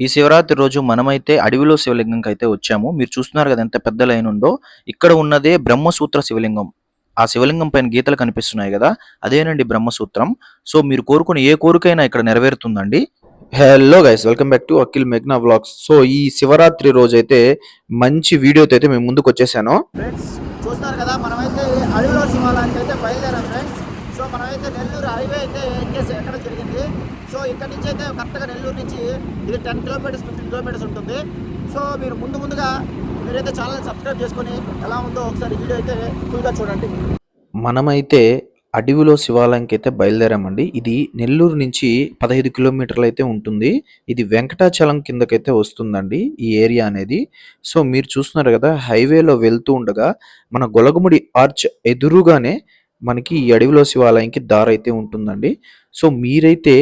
ఈ శివరాత్రి రోజు మనమైతే అడవిలో శివలింగంకైతే వచ్చాము. మీరు చూస్తున్నారు గదా! ఎంత పెద్ద లైన్ ఉందో. ఇక్కడ ఉన్నదే బ్రహ్మసూత్ర శివలింగం. ఆ శివలింగం పైన గీతలు కనిపిస్తున్నాయి గదా! అదేనండి బ్రహ్మసూత్రం. సో, మీరు కోరుకునే ఏ కోరికైనా ఇక్కడ నెరవేరుతుందండి. Hello guys, welcome back to Akhil మెఘ్నా వ్లాగ్స్. సో, ఈ శివరాత్రి రోజైతే మంచి వీడియోతో అయితే మేము ముందుకొచ్చేసాను. ఫ్రెండ్స్ చూస్తున్నారు కదా, మనమైతే అడవిలో శివాలయానికి అయితే బయలుదేరాం ఫ్రెండ్స్. సో మనమైతే నెల్లూరు హైవే అయితే ఎక్కేసి ఎక్కడం జరిగింది. సో ఇక్కడ నుంచి అయితే కరెక్ట్గా నెల్లూరు నుంచి ఇది 10 కిలోమీటర్స్ 15 కిలోమీటర్స్ ఉంటుంది. సో మీరు ముందుగా మీరైతే ఛానల్ సబ్స్క్రైబ్ చేసుకొని ఎలా ఉందో ఒకసారి వీడియో అయితే ఫుల్గా చూడండి. మనమైతే అడవిలో శివాలయంకి అయితే బయలుదేరామండి. ఇది నెల్లూరు నుంచి 15 కిలోమీటర్లు అయితే ఉంటుంది. ఇది వెంకటాచలం కిందకైతే వస్తుందండి ఈ ఏరియా అనేది. సో మీరు చూస్తున్నారు కదా, హైవేలో వెళ్తూ ఉండగా మన గొలగముడి ఆర్చ్ ఎదురుగానే మనకి ఈ అడవిలో శివాలయంకి దారైతే ఉంటుందండి. సో మీరైతే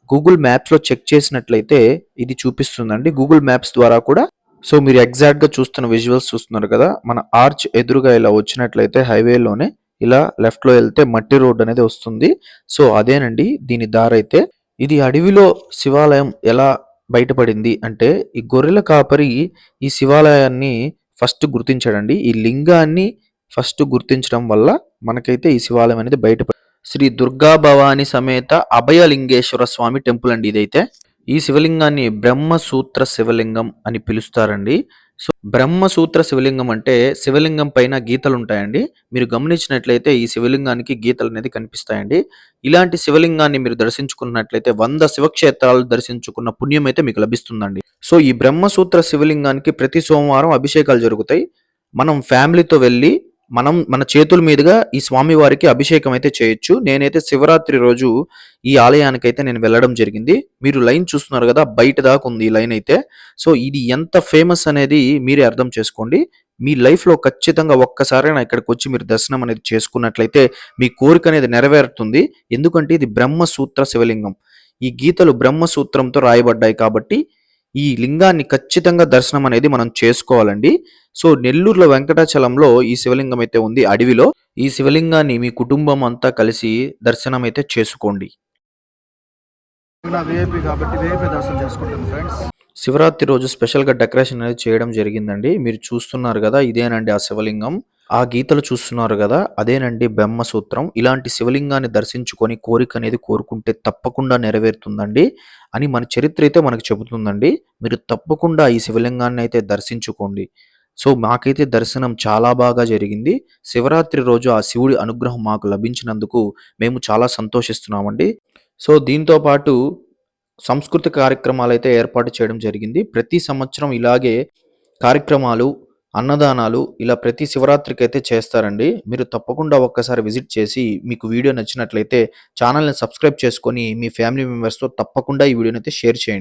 గూగుల్ మ్యాప్స్లో చెక్ చేసినట్లయితే ఇది చూపిస్తుందండి. గూగుల్ మ్యాప్స్ ద్వారా కూడా సో మీరు ఎగ్జాక్ట్గా చూస్తున్న విజువల్స్ చూస్తున్నారు కదా, మన ఆర్చ్ ఎదురుగా ఇలా వచ్చినట్లయితే హైవేలోనే ఇలా లెఫ్ట్లో వెళ్తే మట్టి రోడ్ అనేది వస్తుంది. సో అదేనండి దీని దారైతే. ఇది అడవిలో శివాలయం ఎలా బయటపడింది అంటే, ఈ గొర్రెల కాపరి ఈ శివాలయాన్ని ఫస్ట్ గుర్తించాడండి. ఈ లింగాన్ని ఫస్ట్ గుర్తించడం వల్ల మనకైతే ఈ శివాలయం అనేది బయటపడింది. శ్రీ దుర్గా భవాని సమేత అభయలింగేశ్వర స్వామి టెంపుల్ అండి ఇదైతే. ఈ శివలింగాన్ని బ్రహ్మసూత్ర శివలింగం అని పిలుస్తారండి. సో బ్రహ్మసూత్ర శివలింగం అంటే శివలింగం పైన గీతలు ఉంటాయండి. మీరు గమనించినట్లయితే ఈ శివలింగానికి గీతలు అనేది కనిపిస్తాయండి. ఇలాంటి శివలింగాన్ని మీరు దర్శించుకున్నట్లయితే 100 శివక్షేత్రాలు దర్శించుకున్న పుణ్యం అయితే మీకు లభిస్తుందండి. సో ఈ బ్రహ్మసూత్ర శివలింగానికి ప్రతి సోమవారం అభిషేకాలు జరుగుతాయి. మనం ఫ్యామిలీతో వెళ్ళి మన చేతుల మీదుగా ఈ స్వామి వారికి అభిషేకం అయితే చేయొచ్చు. నేనైతే శివరాత్రి రోజు ఈ ఆలయానికైతే నేను వెళ్ళడం జరిగింది. మీరు లైన్ చూస్తున్నారు కదా, బయట దాకా ఉంది ఈ లైన్ అయితే. సో ఇది ఎంత ఫేమస్ అనేది మీరే అర్థం చేసుకోండి. మీ లైఫ్లో ఖచ్చితంగా ఒక్కసారైనా ఇక్కడికి వచ్చి మీరు దర్శనం అనేది చేసుకున్నట్లయితే మీ కోరిక అనేది నెరవేరుతుంది. ఎందుకంటే ఇది బ్రహ్మసూత్ర శివలింగం. ఈ గీతలు బ్రహ్మసూత్రంతో రాయబడ్డాయి కాబట్టి ఈ లింగాన్ని ఖచ్చితంగా దర్శనం అనేది మనం చేసుకోవాలండి. సో నెల్లూరులో వెంకటాచలంలో ఈ శివలింగం అయితే ఉంది అడవిలో. ఈ శివలింగాన్ని మీ కుటుంబం అంతా కలిసి దర్శనం అయితే చేసుకోండి. శివరాత్రి రోజు స్పెషల్గా డెకరేషన్ అనేది చేయడం జరిగిందండి. మీరు చూస్తున్నారు కదా, ఇదేనండి ఆ శివలింగం. ఆ గీతలు చూస్తున్నారు కదా, అదేనండి బ్రహ్మసూత్రం. ఇలాంటి శివలింగాన్ని దర్శించుకొని కోరిక అనేది కోరుకుంటే తప్పకుండా నెరవేరుతుందండి అని మన చరిత్ర అయితే మనకు చెబుతుందండి. మీరు తప్పకుండా ఈ శివలింగాన్ని అయితే దర్శించుకోండి. సో మాకైతే దర్శనం చాలా బాగా జరిగింది. శివరాత్రి రోజు ఆ శివుడి అనుగ్రహం మాకు లభించినందుకు మేము చాలా సంతోషిస్తున్నామండి. సో దీంతో పాటు సాంస్కృతిక కార్యక్రమాలు అయితే ఏర్పాటు చేయడం జరిగింది. ప్రతి సంవత్సరం ఇలాగే కార్యక్రమాలు, అన్నదానాలు ఇలా ప్రతి శివరాత్రికి అయితే చేస్తారండి. మీరు తప్పకుండా ఒక్కసారి విజిట్ చేసి మీకు వీడియో నచ్చినట్లయితే ఛానల్ని సబ్స్క్రైబ్ చేసుకొని మీ ఫ్యామిలీ మెంబర్స్తో తప్పకుండా ఈ వీడియోని అయితే షేర్ చేయండి.